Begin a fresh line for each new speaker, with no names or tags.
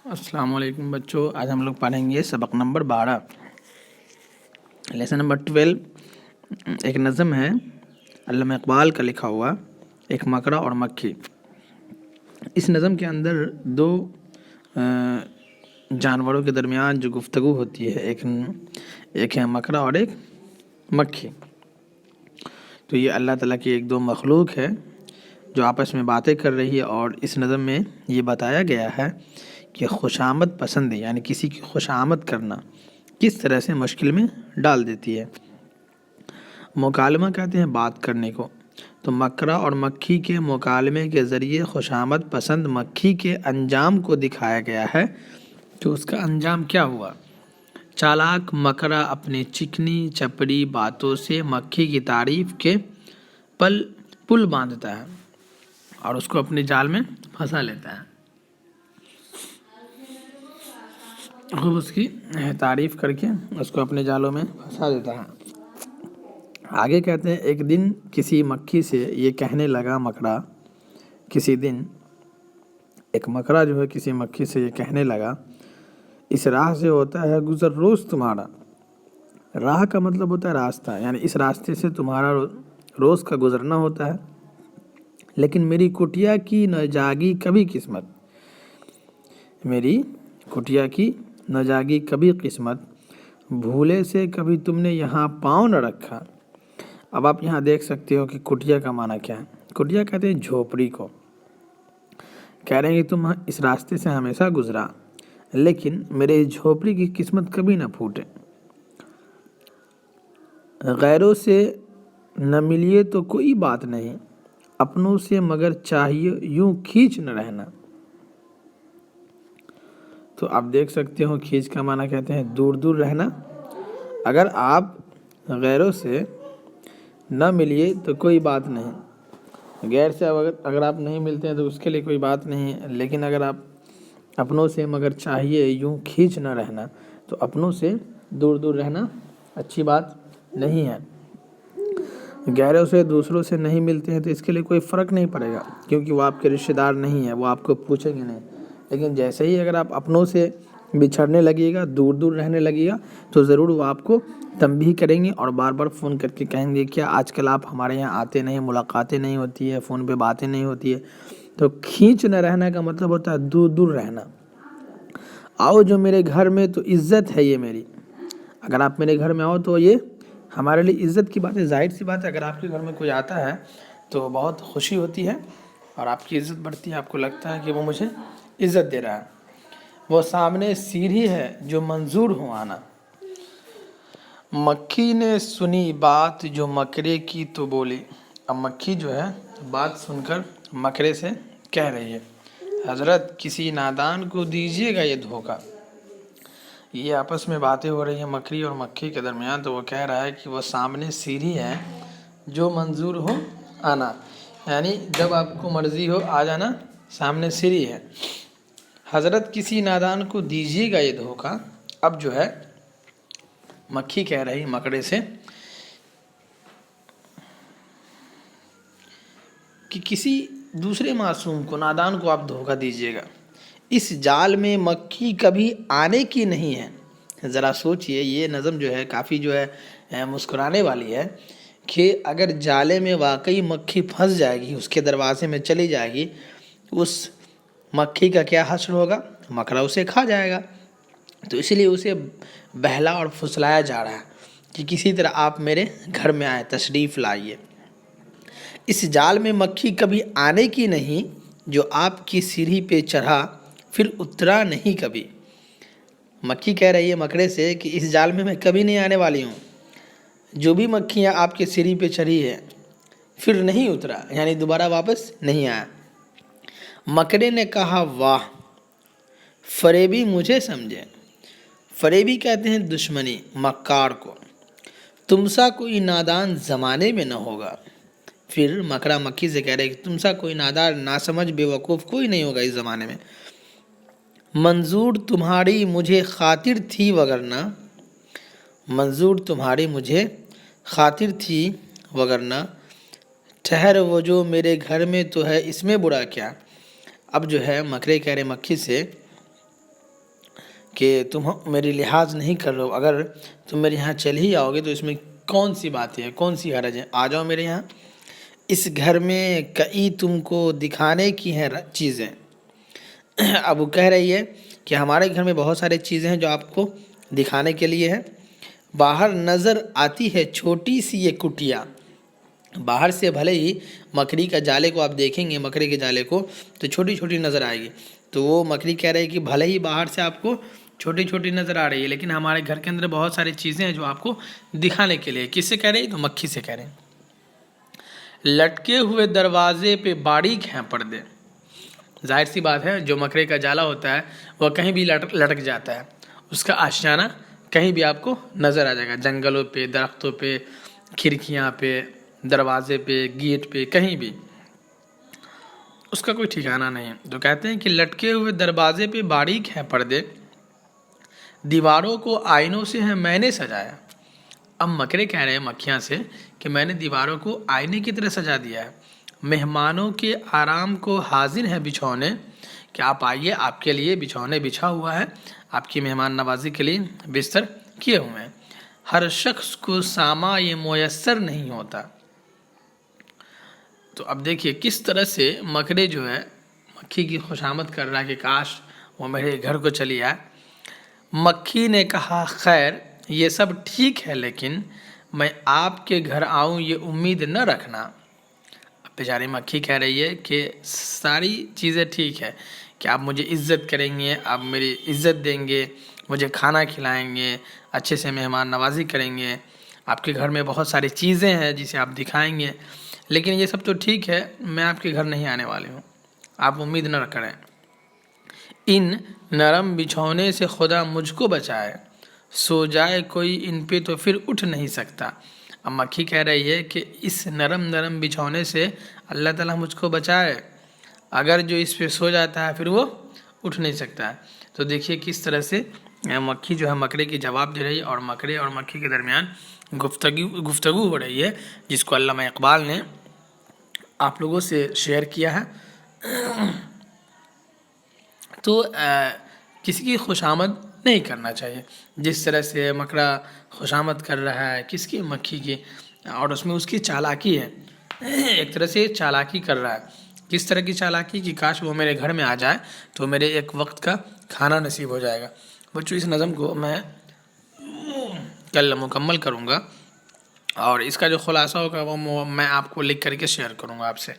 السلام علیکم بچوں، آج ہم لوگ پڑھیں گے سبق نمبر 12، لیسن نمبر 12۔ ایک نظم ہے علامہ اقبال کا لکھا ہوا، ایک مکڑا اور مکھی۔ اس نظم کے اندر دو جانوروں کے درمیان جو گفتگو ہوتی ہے، ایک ہے مکڑا اور ایک مکھی۔ تو یہ اللہ تعالیٰ کی ایک دو مخلوق ہے جو آپس میں باتیں کر رہی ہے، اور اس نظم میں یہ بتایا گیا ہے کہ خوشامد پسندی یعنی کسی کی خوشامد کرنا کس طرح سے مشکل میں ڈال دیتی ہے۔ مکالمہ کہتے ہیں بات کرنے کو، تو مکڑا اور مکھی کے مکالمے کے ذریعے خوشامد پسند مکھی کے انجام کو دکھایا گیا ہے کہ اس کا انجام کیا ہوا۔ چالاک مکڑا اپنی چکنی چپڑی باتوں سے مکھی کی تعریف کے پل باندھتا ہے اور اس کو اپنے جال میں پھنسا لیتا ہے، خوب اس کی تعریف کر کے اس کو اپنے جالوں میں پھنسا دیتا ہے۔ آگے کہتے ہیں ایک دن کسی مکھی سے یہ کہنے لگا مکڑا، کسی دن ایک مکڑا جو ہے کسی مکھی سے یہ کہنے لگا، اس راہ سے ہوتا ہے گزر روز تمہارا۔ راہ کا مطلب ہوتا ہے راستہ، یعنی اس راستے سے تمہارا روز کا گزرنا ہوتا ہے، لیکن میری کٹیا کی نہ جاگی کبھی قسمت، میری کٹیا کی نہ جاگی کبھی قسمت، بھولے سے کبھی تم نے یہاں پاؤں نہ رکھا۔ اب آپ یہاں دیکھ سکتے ہو کہ کٹیا کا معنی کیا ہے۔ کٹیا کہتے ہیں جھوپڑی کو، کہہ رہے ہیں کہ تم اس راستے سے ہمیشہ گزرا، لیکن میرے جھوپڑی کی قسمت کبھی نہ پھوٹے۔ غیروں سے نہ ملیے تو کوئی بات نہیں، اپنوں سے مگر چاہیے یوں کھینچ نہ رہنا۔ تو آپ دیکھ سکتے ہو کھینچ کا معنی کہتے ہیں دور دور رہنا۔ اگر آپ غیروں سے نہ ملیے تو کوئی بات نہیں، غیر سے اگر آپ نہیں ملتے ہیں تو اس کے لیے کوئی بات نہیں ہے، لیکن اگر آپ اپنوں سے مگر چاہیے یوں کھینچ نہ رہنا، تو اپنوں سے دور دور رہنا اچھی بات نہیں ہے۔ غیروں سے دوسروں سے نہیں ملتے ہیں تو اس کے لیے کوئی فرق نہیں پڑے گا، کیونکہ وہ آپ کے رشتہ دار نہیں ہیں، وہ آپ کو پوچھیں گے نہیں۔ لیکن جیسے ہی اگر آپ اپنوں سے بچھڑنے لگیے گا، دور دور رہنے لگیے گا، تو ضرور وہ آپ کو تنبیہ کریں گے اور بار بار فون کر کے کہیں گے کیا آج کل آپ ہمارے یہاں آتے نہیں، ملاقاتیں نہیں ہوتی ہے، فون پہ باتیں نہیں ہوتی ہے۔ تو کھینچ نہ رہنا کا مطلب ہوتا ہے دور دور رہنا۔ آؤ جو میرے گھر میں تو عزت ہے یہ میری، اگر آپ میرے گھر میں آؤ تو یہ ہمارے لیے عزت کی بات ہے۔ ظاہر سی بات ہے اگر آپ کے گھر میں کوئی آتا ہے تو بہت خوشی ہوتی ہے اور آپ کی عزت بڑھتی ہے، آپ کو لگتا ہے کہ وہ مجھے عزت دے رہا ہے۔ وہ سامنے سیڑھی ہے جو منظور ہو آنا۔ مکھی نے سنی بات جو مکڑے کی تو بولی، اب مکھی جو ہے بات سن کر مکڑے سے کہہ رہی ہے، حضرت کسی نادان کو دیجیے گا یہ دھوکہ۔ یہ آپس میں باتیں ہو رہی ہیں مکڑی اور مکھی کے درمیان، تو وہ کہہ رہا ہے کہ وہ سامنے سیڑھی ہے جو منظور ہو آنا، یعنی جب آپ کو مرضی ہو آ جانا، سامنے سیڑھی ہے۔ حضرت کسی نادان کو دیجیے گا یہ دھوکہ۔ اب جو ہے مکھی کہہ رہی مکڑے سے کہ کسی دوسرے معصوم کو، نادان کو آپ دھوکہ دیجیے گا، اس جال میں مکھی کبھی آنے کی نہیں ہے۔ ذرا سوچئے، یہ نظم جو ہے کافی جو ہے مسکرانے والی ہے کہ اگر جالے میں واقعی مکھی پھنس جائے گی، اس کے دروازے میں چلی جائے گی، اس مکھی کا کیا حشر ہوگا؟ مکڑا اسے کھا جائے گا۔ تو اس لیے اسے بہلا اور پھسلایا جا رہا ہے کہ کسی طرح آپ میرے گھر میں آئے، تشریف لائیے۔ اس جال میں مکھی کبھی آنے کی نہیں، جو آپ کی سیڑھی پہ چڑھا پھر اترا نہیں کبھی۔ مکھی کہہ رہی ہے مکڑے سے کہ اس جال میں میں کبھی نہیں آنے والی ہوں، جو بھی مکھیاں آپ کے سیڑھی پہ چڑھی ہے پھر نہیں اترا، یعنی دوبارہ واپس نہیں آیا۔ مکڑے نے کہا واہ، فریبی مجھے سمجھے۔ فریبی کہتے ہیں دشمنی، مکار کو۔ تم سا کوئی نادان زمانے میں نہ ہوگا۔ پھر مکڑا مکھی سے کہہ رہے کہ تم سا کوئی نادان، ناسمجھ، بے وقوف کوئی نہیں ہوگا اس زمانے میں۔ منظور تمہاری مجھے خاطر تھی وگرنہ، منظور تمہاری مجھے خاطر تھی وگرنہ، ٹھہر وہ جو میرے گھر میں تو ہے اس میں برا کیا۔ اب جو ہے مکڑے کہہ رہے مکھی سے کہ تم میری لحاظ نہیں کر رہے ہو، اگر تم میرے یہاں چل ہی آؤ گے تو اس میں کون سی بات ہے، کون سی حرج ہے، آ جاؤ میرے یہاں۔ اس گھر میں کئی تم کو دکھانے کی ہیں چیزیں۔ اب وہ کہہ رہی ہے کہ ہمارے گھر میں بہت سارے چیزیں ہیں جو آپ کو دکھانے کے لیے ہے۔ باہر نظر آتی ہے چھوٹی سی یہ کٹیا، باہر سے بھلے ہی مکڑی کا جالے کو آپ دیکھیں گے، مکڑی کے جالے کو، تو چھوٹی چھوٹی نظر آئے گی۔ تو وہ مکڑی کہہ رہی ہے کہ بھلے ہی باہر سے آپ کو چھوٹی چھوٹی نظر آ رہی ہے، لیکن ہمارے گھر کے اندر بہت ساری چیزیں ہیں جو آپ کو دکھانے کے لیے۔ کس سے کہہ رہی؟ تو مکھی سے کہہ رہے ہیں۔ لٹکے ہوئے دروازے پہ باریک ہیں پردے۔ ظاہر سی بات ہے، جو مکڑی کا جالا ہوتا ہے وہ کہیں بھی لٹک جاتا ہے، اس کا آشیانہ کہیں بھی آپ کو نظر آ جائے گا، جنگلوں پہ، درختوں پہ، کھڑکیاں پہ، دروازے پہ، گیٹ پہ، کہیں بھی اس کا کوئی ٹھکانہ نہیں۔ تو کہتے ہیں کہ لٹکے ہوئے دروازے پہ باریک ہیں پردے، دیواروں کو آئینوں سے ہے میں نے سجایا۔ اب مکڑے کہہ رہے ہیں مکھیاں سے کہ میں نے دیواروں کو آئینے کی طرح سجا دیا ہے، مہمانوں کے آرام کو حاضر ہے بچھونے، کہ آپ آئیے، آپ کے لیے بچھونے بچھا ہوا ہے، آپ کی مہمان نوازی کے لیے بستر کیے ہوئے ہیں۔ ہر شخص کو ساما یہ میسر نہیں ہوتا۔ تو اب دیکھیے کس طرح سے مکڑے جو ہے مکھی کی خوشامد کر رہا ہے کہ کاش وہ میرے گھر کو چلی آئے۔ مکھی نے کہا خیر یہ سب ٹھیک ہے، لیکن میں آپ کے گھر آؤں یہ امید نہ رکھنا۔ بیچاری مکھی کہہ رہی ہے کہ ساری چیزیں ٹھیک ہے، کہ آپ مجھے عزت کریں گے، آپ میری عزت دیں گے، مجھے کھانا کھلائیں گے، اچھے سے مہمان نوازی کریں گے، آپ کے گھر میں بہت ساری چیزیں ہیں جسے آپ دکھائیں گے، لیکن یہ سب تو ٹھیک ہے، میں آپ کے گھر نہیں آنے والی ہوں، آپ امید نہ کریں۔ ان نرم بچھونے سے خدا مجھ کو بچائے، سو جائے کوئی ان پہ تو پھر اٹھ نہیں سکتا۔ اب مکھی کہہ رہی ہے کہ اس نرم بچھونے سے اللہ تعالیٰ مجھ کو بچائے، اگر جو اس پہ سو جاتا ہے پھر وہ اٹھ نہیں سکتا ہے۔ تو دیکھیے کس طرح سے مکھی جو ہے مکڑے کی جواب دے رہی ہے، اور مکڑے اور مکھی کے درمیان گفتگو ہو رہی ہے، جس کو علامہ اقبال نے آپ لوگوں سے شیئر کیا ہے۔ تو کسی کی خوشامد نہیں کرنا چاہیے، جس طرح سے مکڑا خوشامد کر رہا ہے کس کی؟ مکھی کی، اور اس میں اس کی چالاکی ہے، ایک طرح سے چالاکی کر رہا ہے۔ کس طرح کی چالاکی؟ کہ کاش وہ میرے گھر میں آ جائے تو میرے ایک وقت کا کھانا نصیب ہو جائے گا۔ بچوں اس نظم کو میں کل مکمل کروں گا، اور اس کا جو خلاصہ ہوگا وہ میں آپ کو لکھ کر کے شیئر کروں گا آپ سے۔